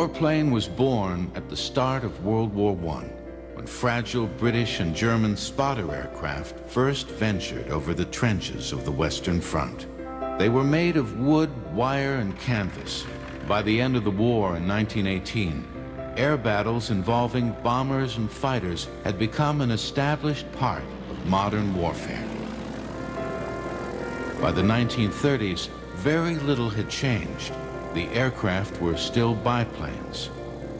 warplane was born at the start of World War I, when fragile British and German spotter aircraft first ventured over the trenches of the Western Front. They were made of wood, wire, and canvas. By the end of the war in 1918, air battles involving bombers and fighters had become an established part of modern warfare. By the 1930s, very little had changed. The aircraft were still biplanes.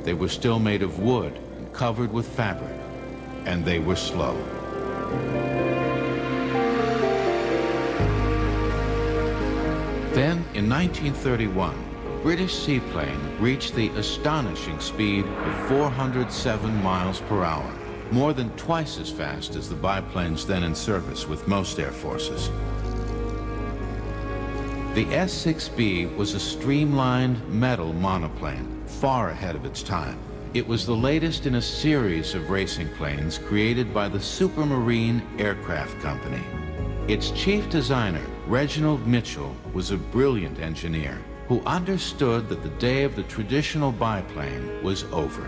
They were still made of wood and covered with fabric, and they were slow. Then, in 1931, a British seaplane reached the astonishing speed of 407 miles per hour, more than twice as fast as the biplanes then in service with most air forces. The S-6B was a streamlined metal monoplane, far ahead of its time. It was the latest in a series of racing planes created by the Supermarine Aircraft Company. Its chief designer, Reginald Mitchell, was a brilliant engineer who understood that the day of the traditional biplane was over.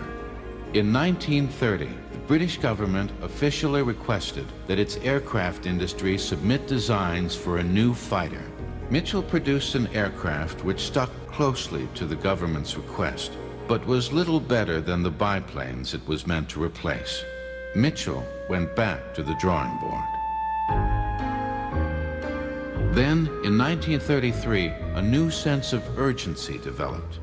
In 1930, the British government officially requested that its aircraft industry submit designs for a new fighter. Mitchell produced an aircraft which stuck closely to the government's request, but was little better than the biplanes it was meant to replace. Mitchell went back to the drawing board. Then, in 1933, a new sense of urgency developed.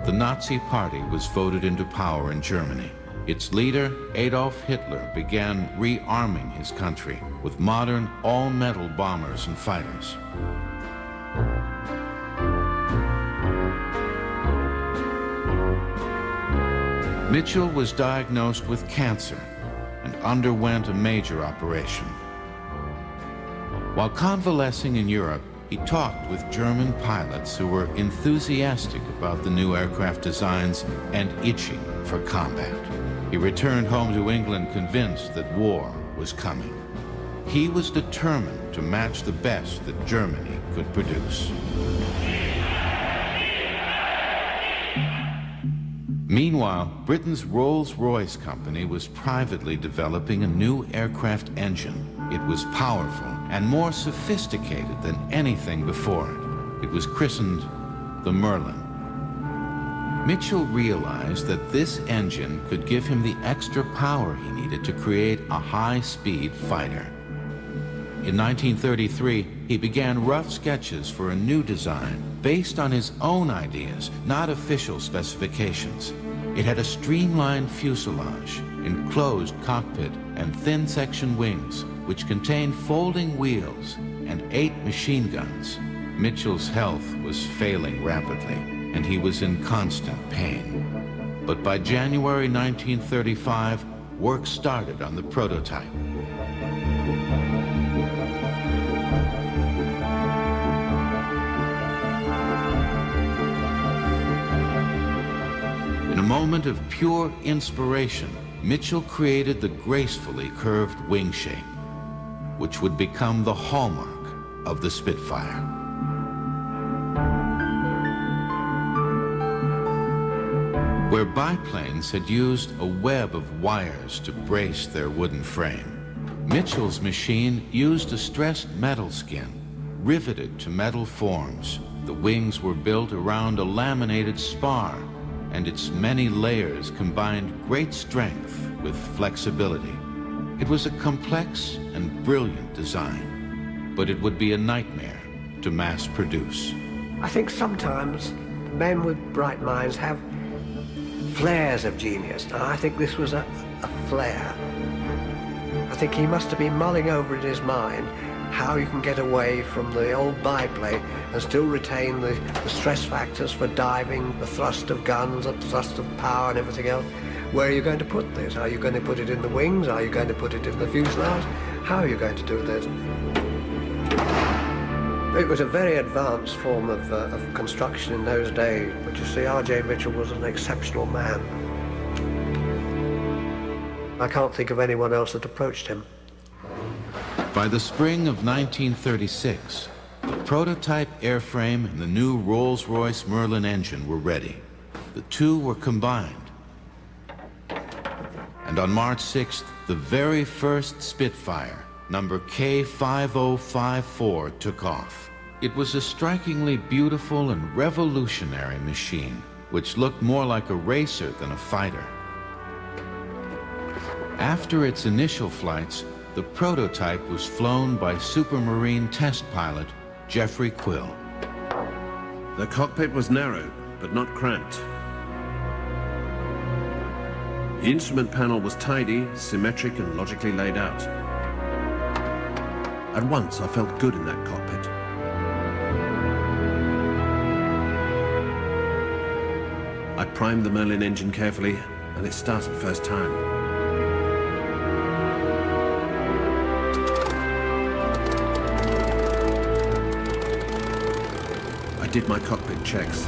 The Nazi Party was voted into power in Germany. Its leader, Adolf Hitler, began rearming his country with modern, all-metal bombers and fighters. Mitchell was diagnosed with cancer and underwent a major operation. While convalescing in Europe, he talked with German pilots who were enthusiastic about the new aircraft designs and itching for combat. He returned home to England convinced that war was coming. He was determined to match the best that Germany could produce. Meanwhile, Britain's Rolls-Royce company was privately developing a new aircraft engine. It was powerful and more sophisticated than anything before it. It was christened the Merlin. Mitchell realized that this engine could give him the extra power he needed to create a high-speed fighter. In 1933, he began rough sketches for a new design based on his own ideas, not official specifications. It had a streamlined fuselage, enclosed cockpit, and thin-section wings, which contained folding wheels and 8 machine guns. Mitchell's health was failing rapidly, and he was in constant pain. But by January 1935, work started on the prototype. In a moment of pure inspiration, Mitchell created the gracefully curved wing shape, which would become the hallmark of the Spitfire. Where biplanes had used a web of wires to brace their wooden frame, Mitchell's machine used a stressed metal skin, riveted to metal forms. The wings were built around a laminated spar, and its many layers combined great strength with flexibility. It was a complex and brilliant design, but it would be a nightmare to mass produce. I think sometimes men with bright minds have flares of genius. Now, I think this was a flare. I think he must have been mulling over in his mind how you can get away from the old biplane and still retain the stress factors for diving, the thrust of guns, the thrust of power and everything else. Where are you going to put this? Are you going to put it in the wings? Are you going to put it in the fuselage? How are you going to do this? It was a very advanced form of construction in those days, but you see, R.J. Mitchell was an exceptional man. I can't think of anyone else that approached him. By the spring of 1936, the prototype airframe and the new Rolls-Royce Merlin engine were ready. the two were combined. And on March 6th, the very first Spitfire, number K5054, took off. It was a strikingly beautiful and revolutionary machine, which looked more like a racer than a fighter. After its initial flights, the prototype was flown by Supermarine test pilot Jeffrey Quill. The cockpit was narrow, but not cramped. The instrument panel was tidy, symmetric, and logically laid out. At once, I felt good in that cockpit. I primed the Merlin engine carefully, and it started first time. I did my cockpit checks.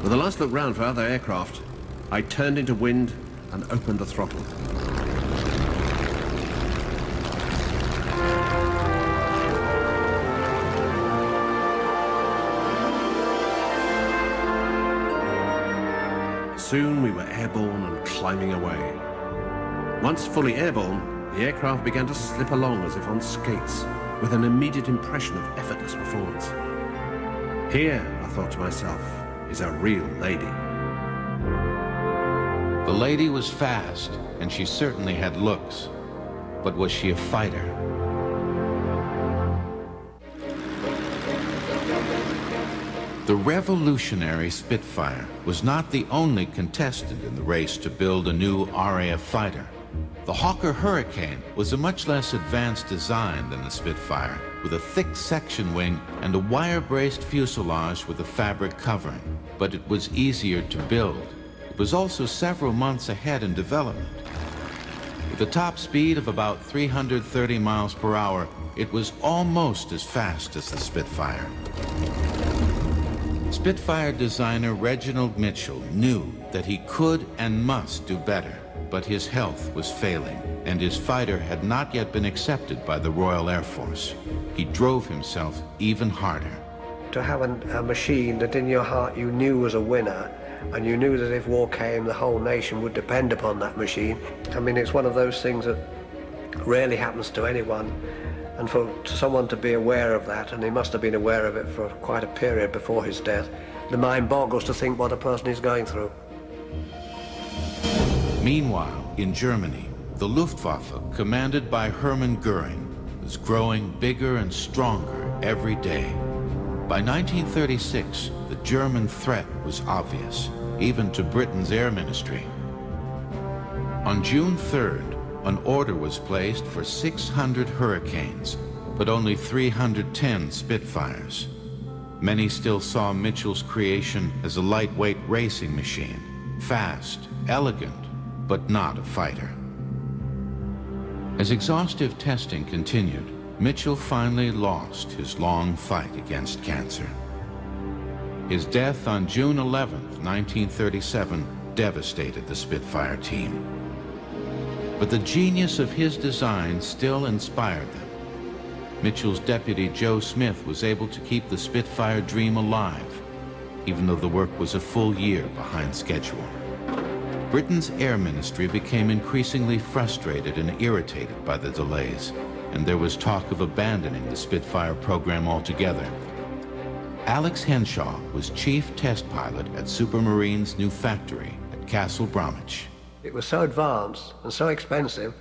With a last look round for other aircraft, I turned into wind and opened the throttle. Soon we were airborne and climbing away. Once fully airborne, the aircraft began to slip along as if on skates, with an immediate impression of effortless performance. Here, I thought to myself, is a real lady. The lady was fast, and she certainly had looks. But was she a fighter? The revolutionary Spitfire was not the only contestant in the race to build a new RAF fighter. The Hawker Hurricane was a much less advanced design than the Spitfire, with a thick section wing and a wire-braced fuselage with a fabric covering. But it was easier to build. It was also several months ahead in development. With a top speed of about 330 miles per hour, it was almost as fast as the Spitfire. Spitfire designer Reginald Mitchell knew that he could and must do better, but his health was failing, and his fighter had not yet been accepted by the Royal Air Force. He drove himself even harder. To have a machine that in your heart you knew was a winner, and you knew that if war came, the whole nation would depend upon that machine. I mean, it's one of those things that rarely happens to anyone. And for someone to be aware of that, and he must have been aware of it for quite a period before his death, the mind boggles to think what a person is going through. Meanwhile, in Germany, the Luftwaffe, commanded by Hermann Göring, was growing bigger and stronger every day. By 1936, the German threat was obvious, even to Britain's Air Ministry. On June 3rd, an order was placed for 600 Hurricanes, but only 310 Spitfires. Many still saw Mitchell's creation as a lightweight racing machine, fast, elegant, but not a fighter. As exhaustive testing continued, Mitchell finally lost his long fight against cancer. His death on June 11, 1937, devastated the Spitfire team. But the genius of his design still inspired them. Mitchell's deputy, Joe Smith, was able to keep the Spitfire dream alive, even though the work was a full year behind schedule. Britain's Air Ministry became increasingly frustrated and irritated by the delays, and there was talk of abandoning the Spitfire program altogether. Alex Henshaw was chief test pilot at Supermarine's new factory at Castle Bromwich. It was so advanced and so expensive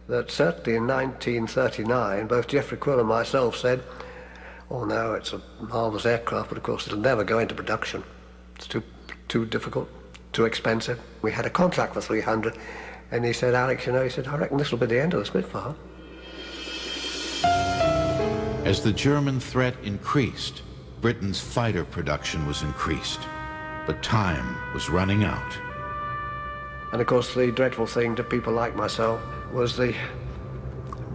that certainly in 1939, both Jeffrey Quill and myself said, oh no, it's a marvelous aircraft, but of course it'll never go into production. It's too difficult, too expensive. We had a contract for 300, and he said, Alex, you know, he said, I reckon this will be the end of the Spitfire. As the German threat increased, Britain's fighter production was increased, but time was running out. And of course, the dreadful thing to people like myself was the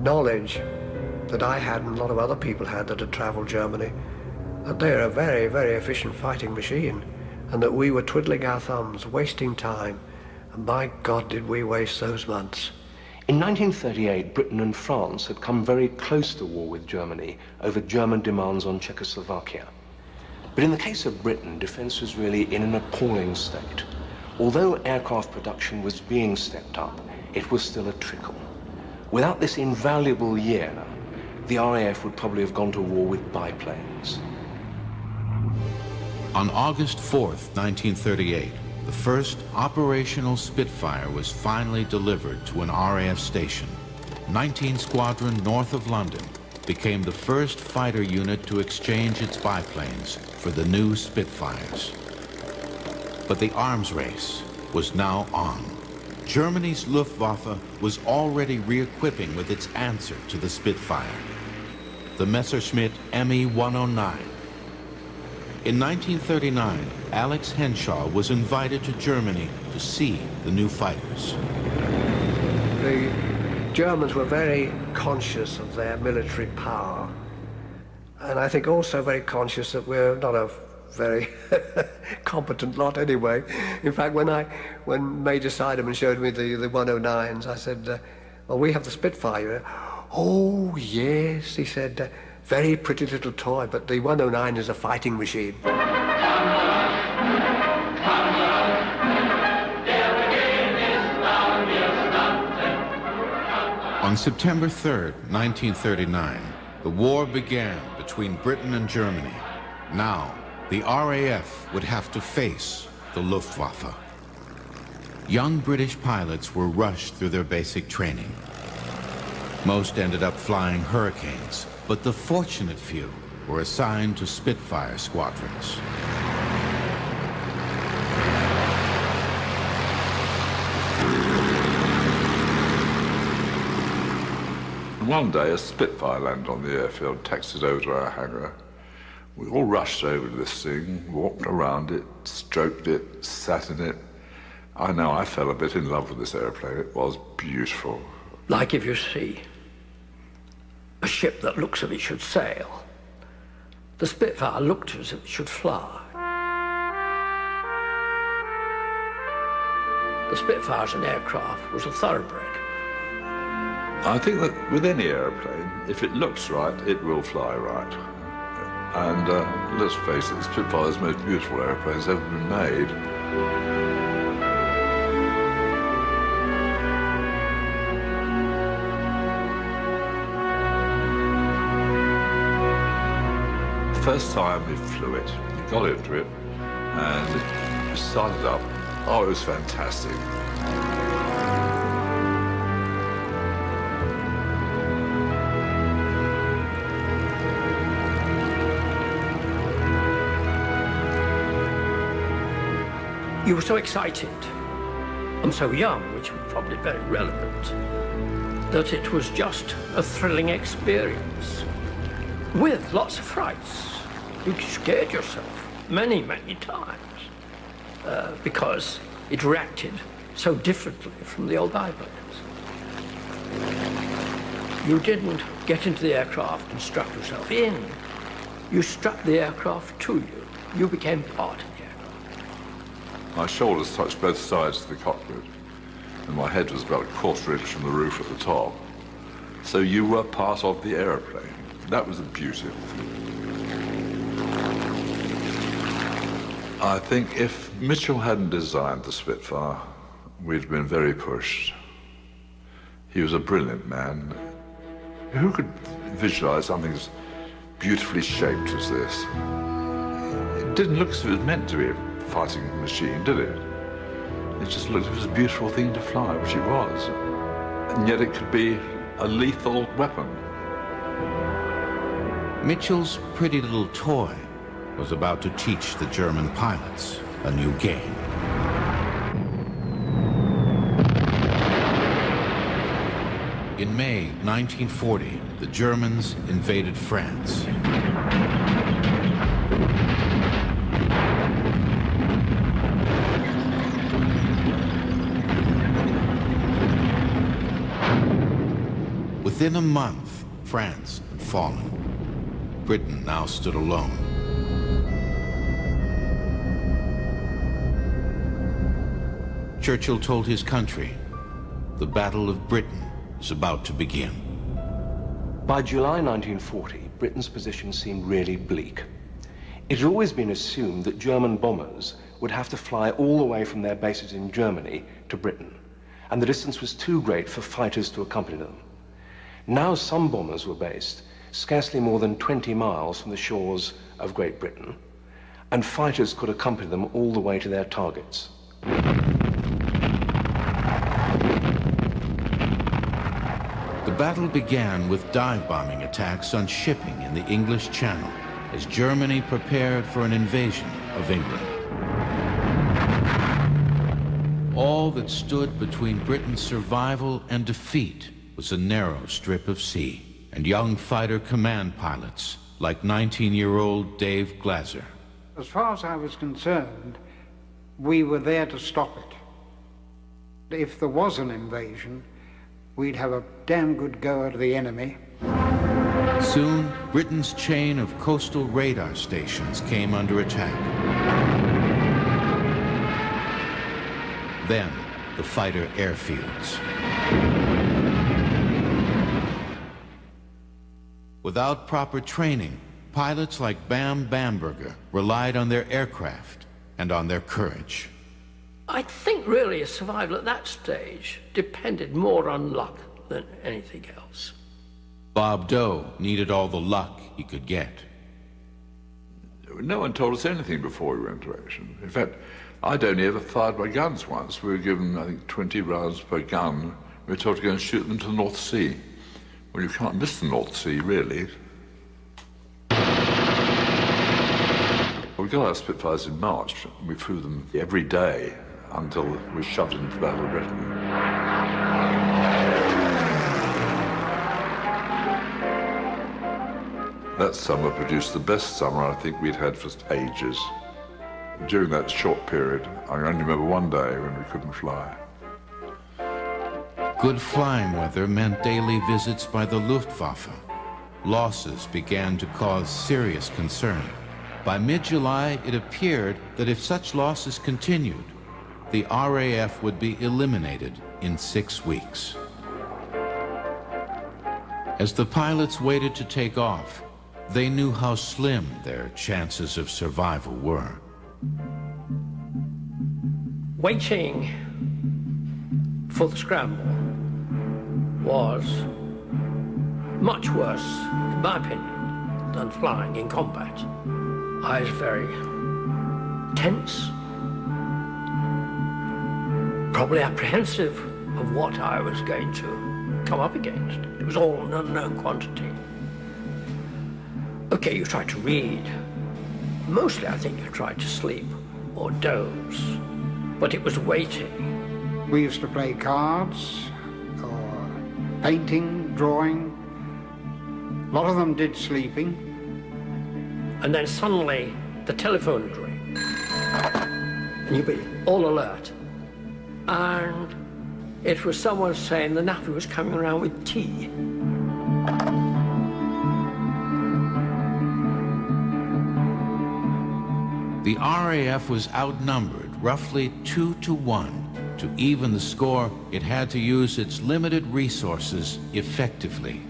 knowledge that I had and a lot of other people had that had traveled Germany, that they're a very, very efficient fighting machine, and that we were twiddling our thumbs, wasting time. And by God, did we waste those months. In 1938, Britain and France had come very close to war with Germany over German demands on Czechoslovakia. But in the case of Britain, defence was really in an appalling state. Although aircraft production was being stepped up, it was still a trickle. Without this invaluable year, the RAF would probably have gone to war with biplanes. On August 4th, 1938, the first operational Spitfire was finally delivered to an RAF station. 19 Squadron north of London became the first fighter unit to exchange its biplanes for the new Spitfires. But the arms race was now on. Germany's Luftwaffe was already re-equipping with its answer to the Spitfire, the Messerschmitt Me-109. In 1939, Alex Henshaw was invited to Germany to see the new fighters. The Germans were very conscious of their military power, and I think also very conscious that we're not a very competent lot anyway. In fact, when Major Sideman showed me the 109s, I said, well, we have the Spitfire. Oh, yes, he said, very pretty little toy, but the 109 is a fighting machine. On September 3rd, 1939, the war began between Britain and Germany. Now, the RAF would have to face the Luftwaffe. Young British pilots were rushed through their basic training. Most ended up flying Hurricanes, but the fortunate few were assigned to Spitfire squadrons. One day, a Spitfire landed on the airfield, taxied over to our hangar. We all rushed over to this thing, walked around it, stroked it, sat in it. I know I fell a bit in love with this airplane. It was beautiful. Like if you see a ship that looks as if it should sail, the Spitfire looked as if it should fly. The Spitfire as an aircraft was a thoroughbred. I think that with any airplane, if it looks right, it will fly right. And let's face it, the Spitfire is the most beautiful airplanes ever been made. The first time we flew it, we got into it, and it started up. Oh, it was fantastic. You were so excited and so young, which was probably very relevant, that it was just a thrilling experience with lots of frights. You scared yourself many, many times because it reacted so differently from the old biplanes. You didn't get into the aircraft and strap yourself in. You strapped the aircraft to you. You became part of it. My shoulders touched both sides of the cockpit, and my head was about a quarter inch from the roof at the top. So you were part of the aeroplane. That was the beauty of it. I think if Mitchell hadn't designed the Spitfire, we'd been very pushed. He was a brilliant man. Who could visualize something as beautifully shaped as this? It didn't look as if it was meant to be a fighting machine, did it? It just looked as if it was a beautiful thing to fly, which it was. And yet it could be a lethal weapon. Mitchell's pretty little toy was about to teach the German pilots a new game. In May 1940, the Germans invaded France. Within a month, France had fallen. Britain now stood alone. Churchill told his country, the Battle of Britain is about to begin. By July 1940, Britain's position seemed really bleak. It had always been assumed that German bombers would have to fly all the way from their bases in Germany to Britain, and the distance was too great for fighters to accompany them. Now some bombers were based scarcely more than 20 miles from the shores of Great Britain, and fighters could accompany them all the way to their targets. The battle began with dive-bombing attacks on shipping in the English Channel as Germany prepared for an invasion of England. All that stood between Britain's survival and defeat was a narrow strip of sea and young fighter command pilots like 19-year-old Dave Glaser. As far as I was concerned, we were there to stop it. If there was an invasion, we'd have a damn good go at the enemy. Soon, Britain's chain of coastal radar stations came under attack. Then, the fighter airfields. Without proper training, pilots like Bam Bamberger relied on their aircraft and on their courage. I think really survival at that stage depended more on luck than anything else. Bob Doe needed all the luck he could get. No one told us anything before we went into action. In fact, I'd only ever fired my guns once. We were given, I think, 20 rounds per gun. We were told to go and shoot them to the North Sea. Well, you can't miss the North Sea, really. We got our Spitfires in March, and we flew them every day until we shoved into the Battle of Britain. That summer produced the best summer I think we'd had for ages. During that short period, I only remember one day when we couldn't fly. Good flying weather meant daily visits by the Luftwaffe. Losses began to cause serious concern. By mid-July, it appeared that if such losses continued, the RAF would be eliminated in 6 weeks. As the pilots waited to take off, they knew how slim their chances of survival were. Waiting for the scramble was much worse, in my opinion, than flying in combat. I was very tense, probably apprehensive of what I was going to come up against. It was all an unknown quantity. Okay, you tried to read. Mostly, I think you tried to sleep or doze, but it was waiting. We used to play cards, or painting, drawing. A lot of them did sleeping. And then suddenly, the telephone would ring. And you'd be all alert. And it was someone saying the navvy was coming around with tea. The RAF was outnumbered roughly 2-1. To even the score, it had to use its limited resources effectively.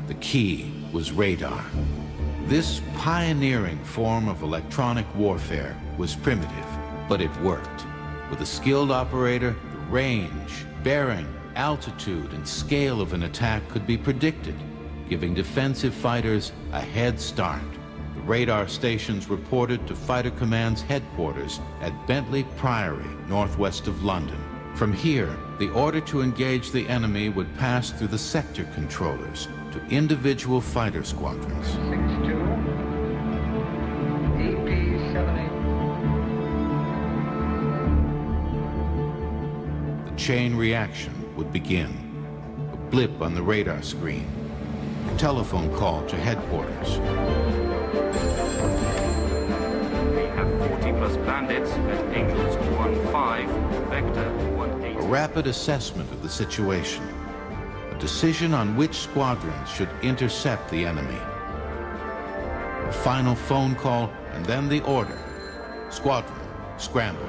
The key was radar. This pioneering form of electronic warfare was primitive, but it worked. With a skilled operator, the range, bearing, altitude, and scale of an attack could be predicted, giving defensive fighters a head start. The radar stations reported to Fighter Command's headquarters at Bentley Priory, northwest of London. From here, the order to engage the enemy would pass through the sector controllers to individual fighter squadrons. 6-2, EP-78. The chain reaction would begin. A blip on the radar screen. A telephone call to headquarters. We have 40+ bandits at Angels 1-5, Vector 1-8. A rapid assessment of the situation. A decision on which squadrons should intercept the enemy. A final phone call, and then the order. Squadron, scramble.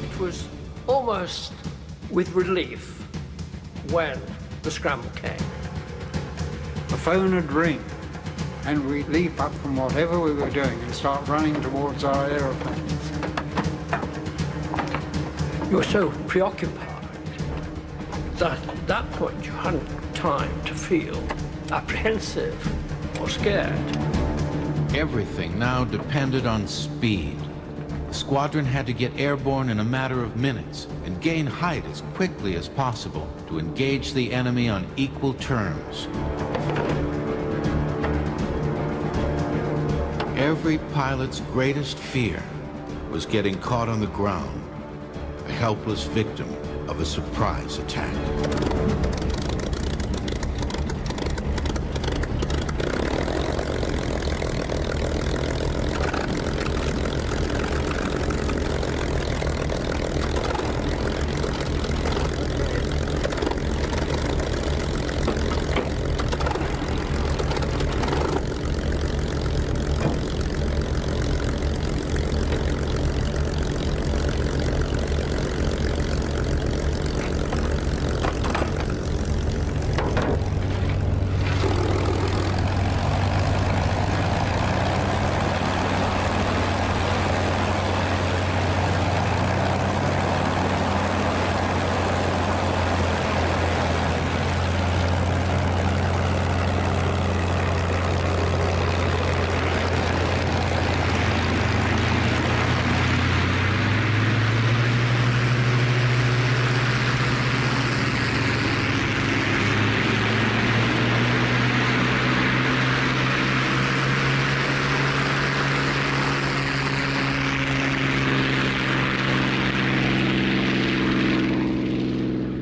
It was almost with relief when the scramble came. the phone would ring, and we'd leap up from whatever we were doing and start running towards our aeroplanes. You were so preoccupied that at that point you hadn't time to feel apprehensive or scared. Everything now depended on speed. The squadron had to get airborne in a matter of minutes and gain height as quickly as possible to engage the enemy on equal terms. Every pilot's greatest fear was getting caught on the ground, a helpless victim of a surprise attack.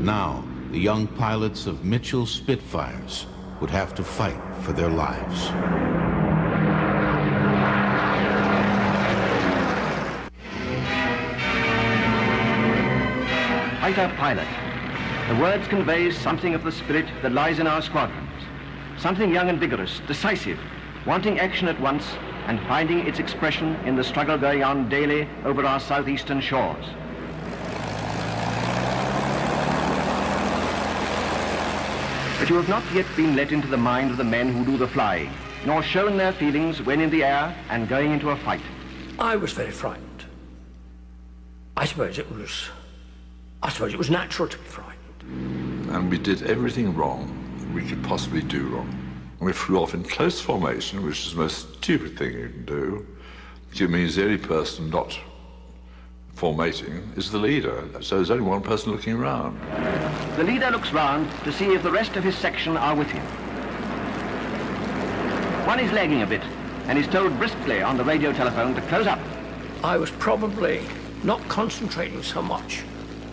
Now, the young pilots of Mitchell Spitfires would have to fight for their lives. Fighter pilot. The words convey something of the spirit that lies in our squadrons. Something young and vigorous, decisive, wanting action at once and finding its expression in the struggle going on daily over our southeastern shores. But you have not yet been let into the mind of the men who do the flying, nor shown their feelings when in the air and going into a fight. I was very frightened. I suppose it was natural to be frightened. And we did everything wrong that we could possibly do wrong. We flew off in close formation, which is the most stupid thing you can do. It means the only person not formating is the leader, so there's only one person looking around. The leader looks round to see if the rest of his section are with him. One is lagging a bit and is told briskly on the radio telephone to close up. I was probably not concentrating so much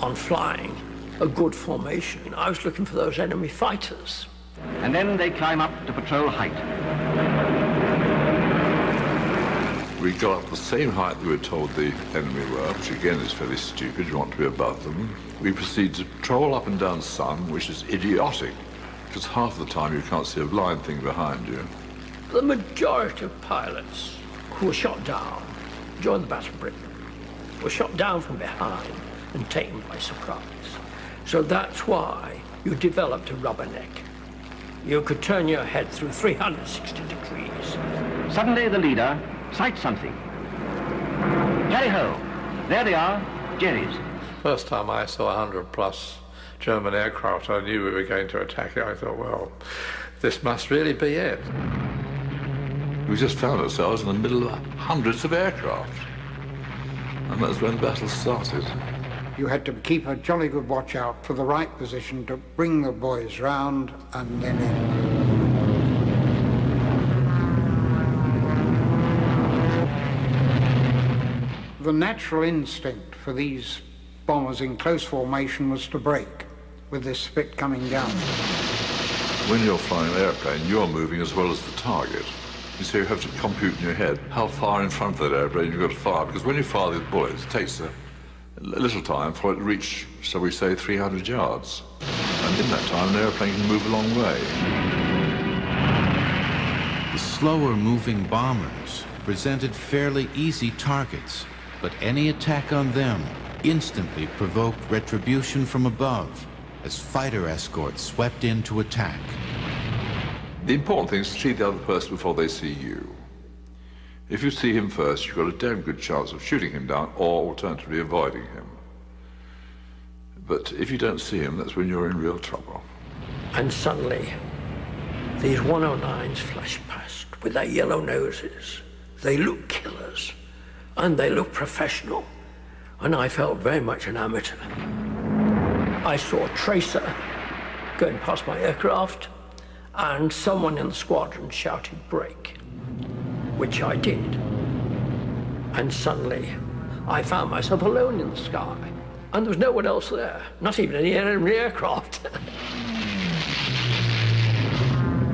on flying a good formation. I was looking for those enemy fighters. And then they climb up to patrol height. We got up the same height we were told the enemy were, which again is fairly stupid. You want to be above them. We proceed to patrol up and down sun, which is idiotic, because half the time you can't see a blind thing behind you. The majority of pilots who were shot down during the Battle of Britain were shot down from behind and taken by surprise. So that's why you developed a rubber neck. You could turn your head through 360 degrees. Suddenly the leader sights something. Tally-ho! There they are, Jerry's. First time I saw 100+ German aircraft, I knew we were going to attack it. I thought, well, this must really be it. We just found ourselves in the middle of hundreds of aircraft. And that's when the battle started. You had to keep a jolly good watch out for the right position to bring the boys round and then in. The natural instinct for these bombers in close formation was to break, with this spit coming down. When you're flying an airplane, you're moving as well as the target. So you have to compute in your head how far in front of that airplane you've got to fire, because when you fire these bullets, it takes a little time for it to reach, shall we say, 300 yards. And in that time, an airplane can move a long way. The slower-moving bombers presented fairly easy targets, but any attack on them instantly provoked retribution from above as fighter escorts swept in to attack. The important thing is to see the other person before they see you. If you see him first, you've got a damn good chance of shooting him down or alternatively avoiding him. But if you don't see him, that's when you're in real trouble. And suddenly, these 109s flashed past with their yellow noses. They look killers, and they look professional, and I felt very much an amateur. I saw a tracer going past my aircraft, and someone in the squadron shouted, "Break," which I did. And suddenly, I found myself alone in the sky, and there was no one else there, not even any enemy aircraft.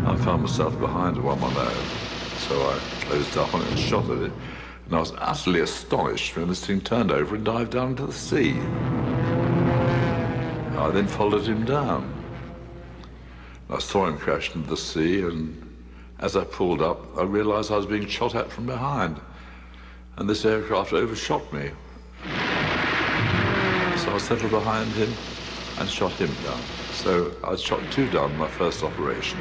I found myself behind a 110, so I closed up on it and shot at it, and I was utterly astonished when this thing turned over and dived down into the sea. I then followed him down. I saw him crash into the sea, and as I pulled up, I realized I was being shot at from behind, and this aircraft overshot me. So I settled behind him and shot him down. So I shot 2 down in my first operation,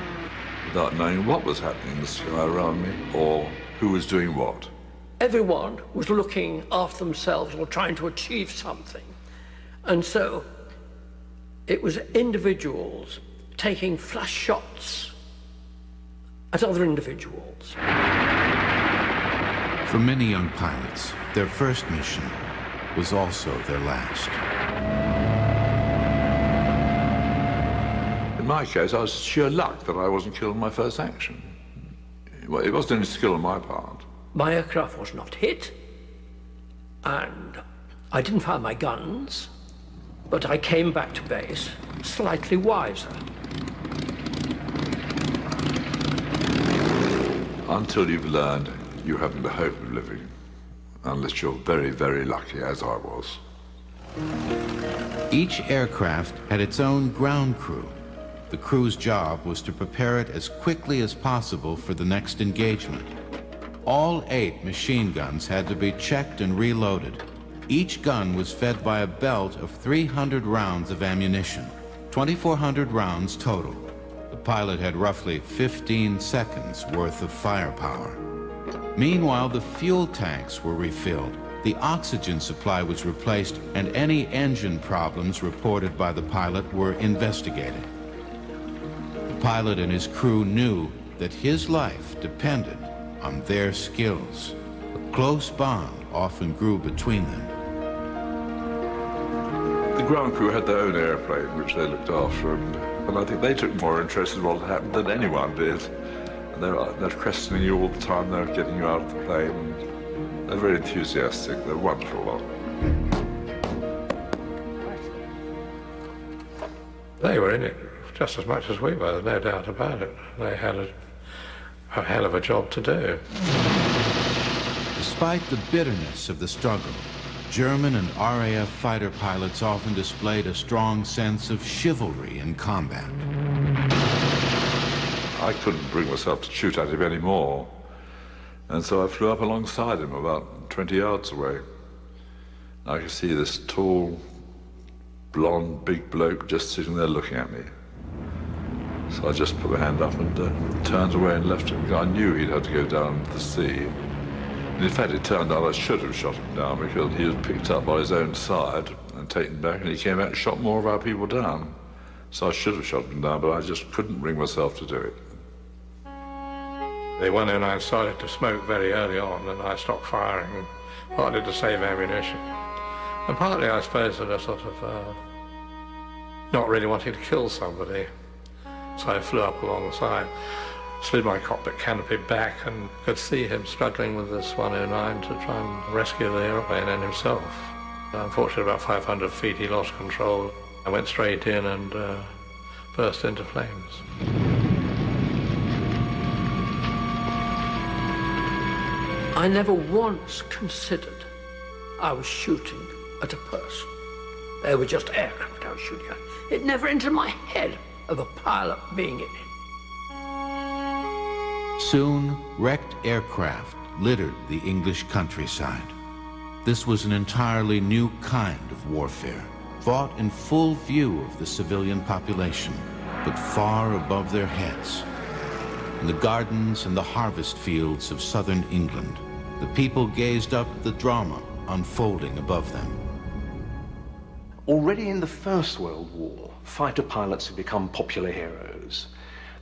without knowing what was happening in the sky around me or who was doing what. Everyone was looking after themselves or trying to achieve something. And so it was individuals taking flash shots at other individuals. For many young pilots, their first mission was also their last. In my case, I was sheer luck that I wasn't killed in my first action. Well, it wasn't any skill on my part. My aircraft was not hit, and I didn't fire my guns, but I came back to base slightly wiser. Until you've learned, you haven't the hope of living, unless you're very, very lucky, as I was. Each aircraft had its own ground crew. The crew's job was to prepare it as quickly as possible for the next engagement. All 8 machine guns had to be checked and reloaded. Each gun was fed by a belt of 300 rounds of ammunition, 2,400 rounds total. The pilot had roughly 15 seconds worth of firepower. Meanwhile, the fuel tanks were refilled, the oxygen supply was replaced, and any engine problems reported by the pilot were investigated. The pilot and his crew knew that his life depended on their skills. A close bond often grew between them. The ground crew had their own airplane, which they looked after, and I think they took more interest in what had happened than anyone did. And they're questioning you all the time, they're getting you out of the plane. They're very enthusiastic, they're a wonderful lot. They were in it just as much as we were, no doubt about it. They had a hell of a job to do. Despite the bitterness of the struggle, German and RAF fighter pilots often displayed a strong sense of chivalry in combat. I couldn't bring myself to shoot at him anymore, and so I flew up alongside him about 20 yards away. I could see this tall, blonde, big bloke just sitting there looking at me. So I just put my hand up and turned away and left him. I knew he'd have to go down to the sea. And in fact, it turned out I should have shot him down because he was picked up by his own side and taken back, and he came out and shot more of our people down. So I should have shot him down, but I just couldn't bring myself to do it. The 109 started to smoke very early on, and I stopped firing, partly to save ammunition. And partly, I suppose, at a sort of not really wanting to kill somebody. So I flew up alongside, slid my cockpit canopy back, and could see him struggling with this 109 to try and rescue the airplane and himself. Unfortunately, about 500 feet, he lost control. I went straight in and burst into flames. I never once considered I was shooting at a person. They were just aircraft I was shooting at. It never entered my head of a pilot being in it. Soon, wrecked aircraft littered the English countryside. This was an entirely new kind of warfare, fought in full view of the civilian population, but far above their heads. in the gardens and the harvest fields of southern England. The people gazed up at the drama unfolding above them. Already in the First World War, fighter pilots had become popular heroes.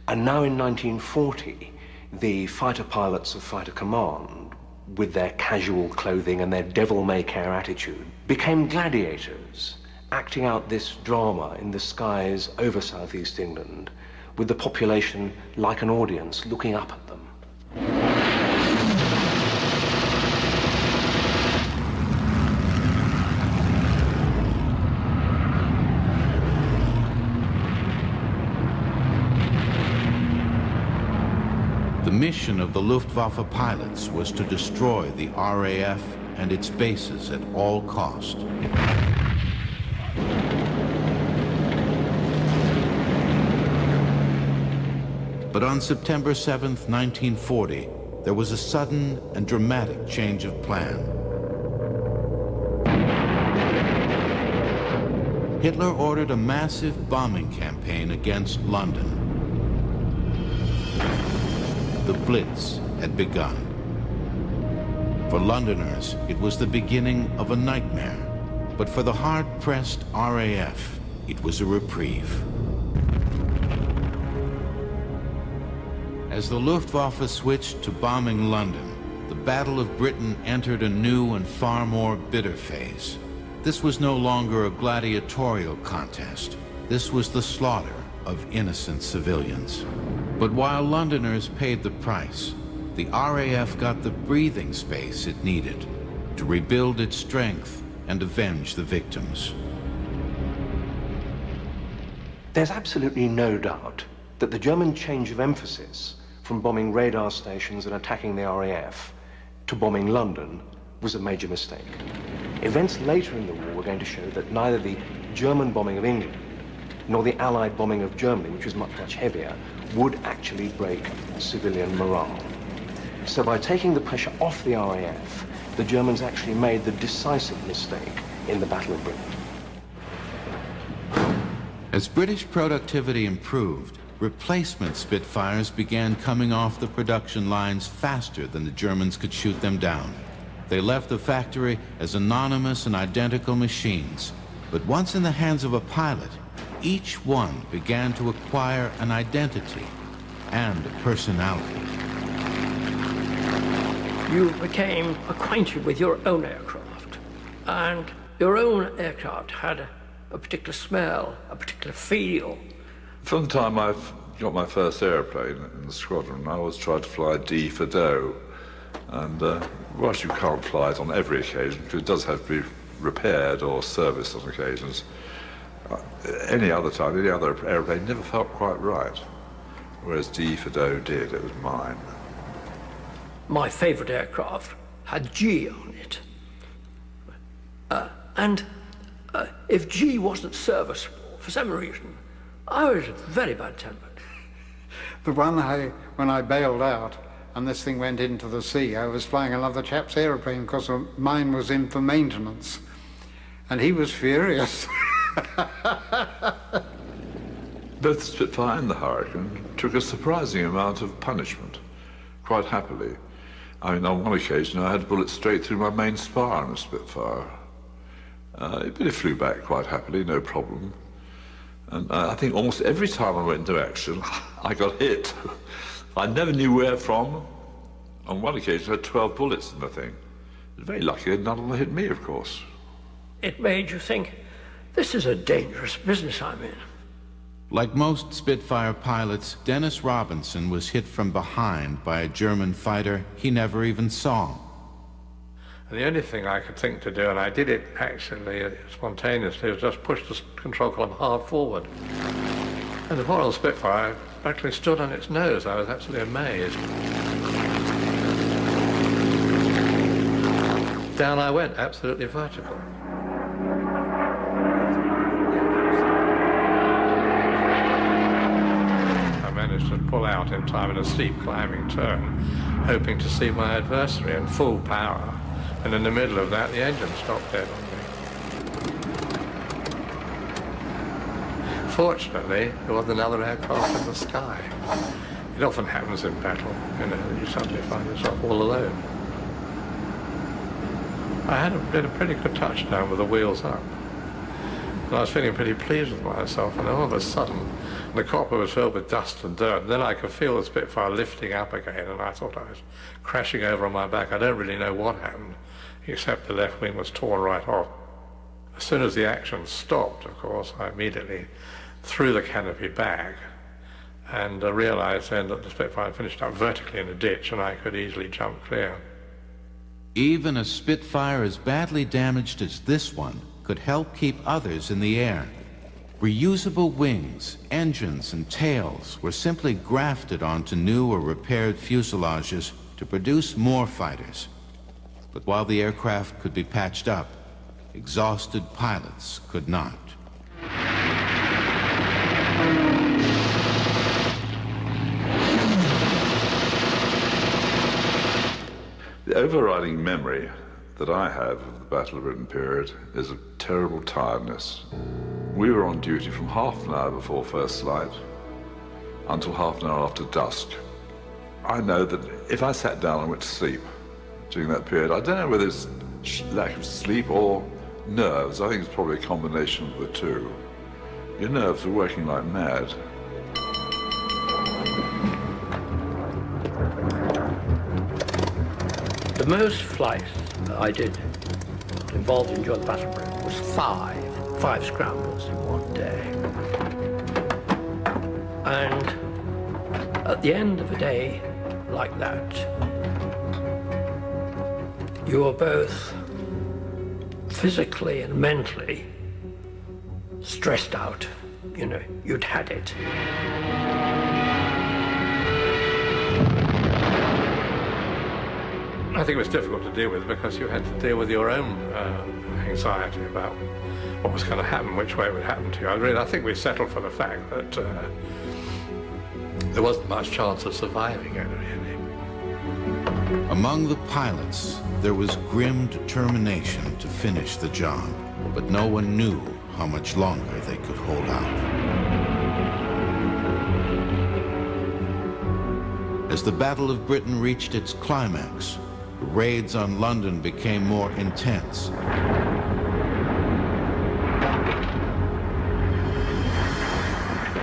And now in 1940, the fighter pilots of Fighter Command, with their casual clothing and their devil-may-care attitude, became gladiators, acting out this drama in the skies over southeast England, with the population like an audience looking up at them. The mission of the Luftwaffe pilots was to destroy the RAF and its bases at all cost. But on September 7th, 1940, there was a sudden and dramatic change of plan. Hitler ordered a massive bombing campaign against London. The Blitz had begun. For Londoners, it was the beginning of a nightmare. But for the hard-pressed RAF, it was a reprieve. As the Luftwaffe switched to bombing London, the Battle of Britain entered a new and far more bitter phase. This was no longer a gladiatorial contest. This was the slaughter of innocent civilians. But while Londoners paid the price, the RAF got the breathing space it needed to rebuild its strength and avenge the victims. There's absolutely no doubt that the German change of emphasis from bombing radar stations and attacking the RAF to bombing London was a major mistake. Events later in the war were going to show that neither the German bombing of England nor the Allied bombing of Germany, which was much, much heavier, would actually break civilian morale. So by taking the pressure off the RAF, the Germans actually made the decisive mistake in the Battle of Britain. As British productivity improved, replacement Spitfires began coming off the production lines faster than the Germans could shoot them down. They left the factory as anonymous and identical machines, but once in the hands of a pilot, each one began to acquire an identity and a personality. You became acquainted with your own aircraft, and your own aircraft had a particular smell, a particular feel. From the time I've got my first airplane in the squadron, I always tried to fly D for dough. And whilst you can't fly it on every occasion, because it does have to be repaired or serviced on occasions, any other time, any other airplane never felt quite right. Whereas D for dough did, it was mine. My favourite aircraft had G on it. And if G wasn't serviceable, for some reason, I was very bad-tempered. The one when I bailed out and this thing went into the sea, I was flying another chap's aeroplane because mine was in for maintenance. And he was furious. Both the Spitfire and the Hurricane took a surprising amount of punishment, quite happily. I mean, on one occasion I had bullets straight through my main spar on a Spitfire. But it flew back quite happily, no problem. And I think almost every time I went into action, I got hit. I never knew where from. On one occasion I had 12 bullets in the thing. Very lucky none of them hit me, of course. It made you think, this is a dangerous business I'm in. Like most Spitfire pilots, Dennis Robinson was hit from behind by a German fighter he never even saw. And the only thing I could think to do, and I did it actually spontaneously, was just push the control column hard forward. And the poor old Spitfire practically stood on its nose. I was absolutely amazed. Down I went, absolutely vertical. I managed to pull out in time in a steep climbing turn, hoping to see my adversary in full power. And in the middle of that, the engine stopped dead on me. Fortunately, there was another aircraft in the sky. It often happens in battle, you know, that you suddenly find yourself all alone. I had a pretty good touchdown with the wheels up. And I was feeling pretty pleased with myself, and all of a sudden, the cockpit was filled with dust and dirt, and then I could feel the Spitfire lifting up again, and I thought I was crashing over on my back. I don't really know what happened, except the left wing was torn right off. As soon as the action stopped, of course, I immediately threw the canopy back, and realized then that the Spitfire finished up vertically in a ditch, and I could easily jump clear. Even a Spitfire as badly damaged as this one could help keep others in the air. Reusable wings, engines, and tails were simply grafted onto new or repaired fuselages to produce more fighters. But while the aircraft could be patched up, exhausted pilots could not. The overriding memory that I have of the Battle of Britain period is a terrible tiredness. We were on duty from half an hour before first light until half an hour after dusk. I know that if I sat down and went to sleep during that period, I don't know whether it's lack of sleep or nerves. I think it's probably a combination of the two. Your nerves are working like mad. The most flights I did involved in during the Battle of Britain was five scrambles in one day. And at the end of a day like that, you were both physically and mentally stressed out. You know, you'd had it. I think it was difficult to deal with because you had to deal with your own anxiety about what was going to happen, which way it would happen to you. I think we settled for the fact that there wasn't much chance of surviving it, really. Among the pilots, there was grim determination to finish the job, but no one knew how much longer they could hold out. As the Battle of Britain reached its climax, the raids on London became more intense.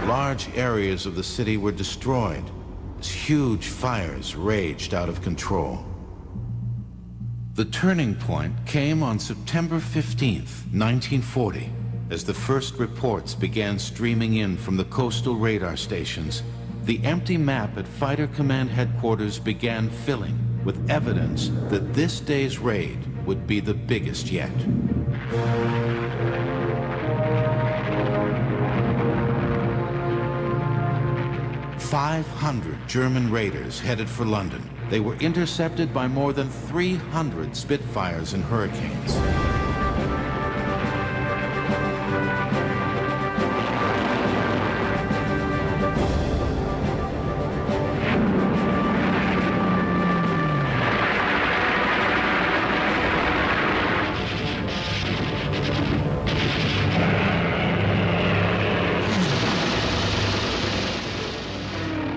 Large areas of the city were destroyed as huge fires raged out of control. The turning point came on September 15th, 1940, as the first reports began streaming in from the coastal radar stations. The empty map at Fighter Command Headquarters began filling with evidence that this day's raid would be the biggest yet. "500 German raiders headed for London. They were intercepted by more than 300 Spitfires and Hurricanes.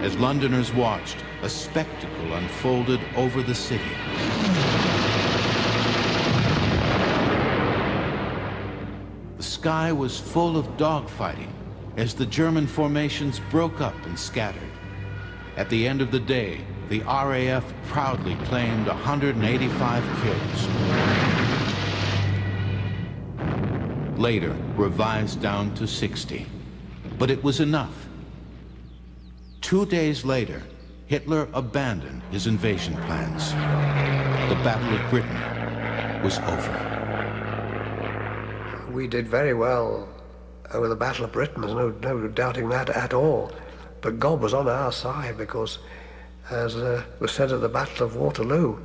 As Londoners watched, a spectacle unfolded over the city. The sky was full of dogfighting as the German formations broke up and scattered. At the end of the day, the RAF proudly claimed 185 kills. Later, revised down to 60. But it was enough. 2 days later, Hitler abandoned his invasion plans. The Battle of Britain was over. We did very well over the Battle of Britain, there's no doubting that at all. But God was on our side because, as was said at the Battle of Waterloo,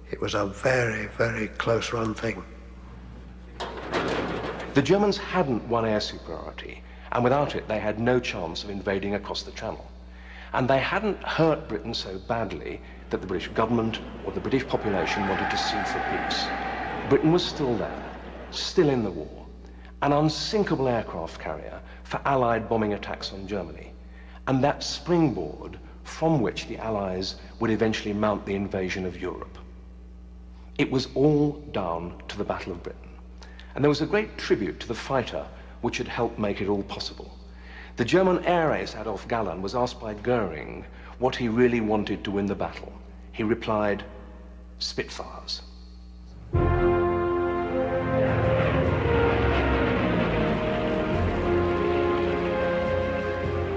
it was a very, very close-run thing. The Germans hadn't won air superiority, and without it they had no chance of invading across the Channel. And they hadn't hurt Britain so badly that the British government or the British population wanted to sue for peace. Britain was still there, still in the war, an unsinkable aircraft carrier for Allied bombing attacks on Germany. And that springboard from which the Allies would eventually mount the invasion of Europe. It was all down to the Battle of Britain. And there was a great tribute to the fighter which had helped make it all possible. The German air ace Adolf Galland was asked by Goering what he really wanted to win the battle. He replied, Spitfires.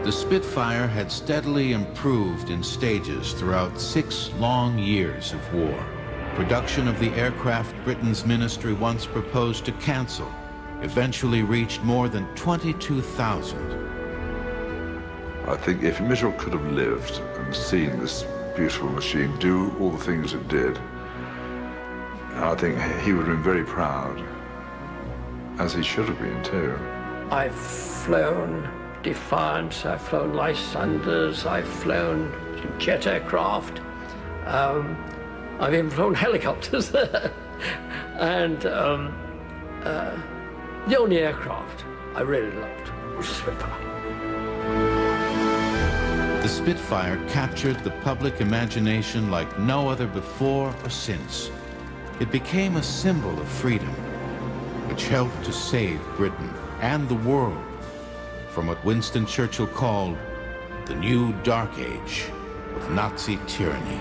The Spitfire had steadily improved in stages throughout 6 long years of war. Production of the aircraft Britain's ministry once proposed to cancel eventually reached more than 22,000. I think if Mitchell could have lived and seen this beautiful machine do all the things it did, I think he would have been very proud, as he should have been too. I've flown Defiance, I've flown Lysanders, I've flown jet aircraft, I've even flown helicopters. And the only aircraft I really loved was the Spitfire. The Spitfire captured the public imagination like no other before or since. It became a symbol of freedom, which helped to save Britain and the world from what Winston Churchill called the new dark age of Nazi tyranny.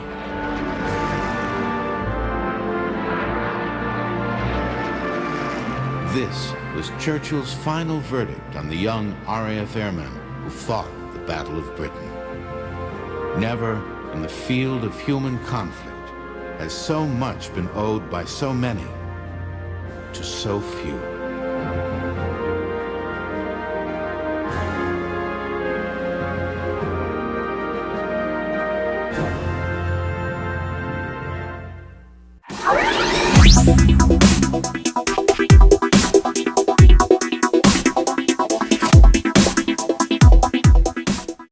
This was Churchill's final verdict on the young RAF airmen who fought the Battle of Britain. Never in the field of human conflict has so much been owed by so many to so few.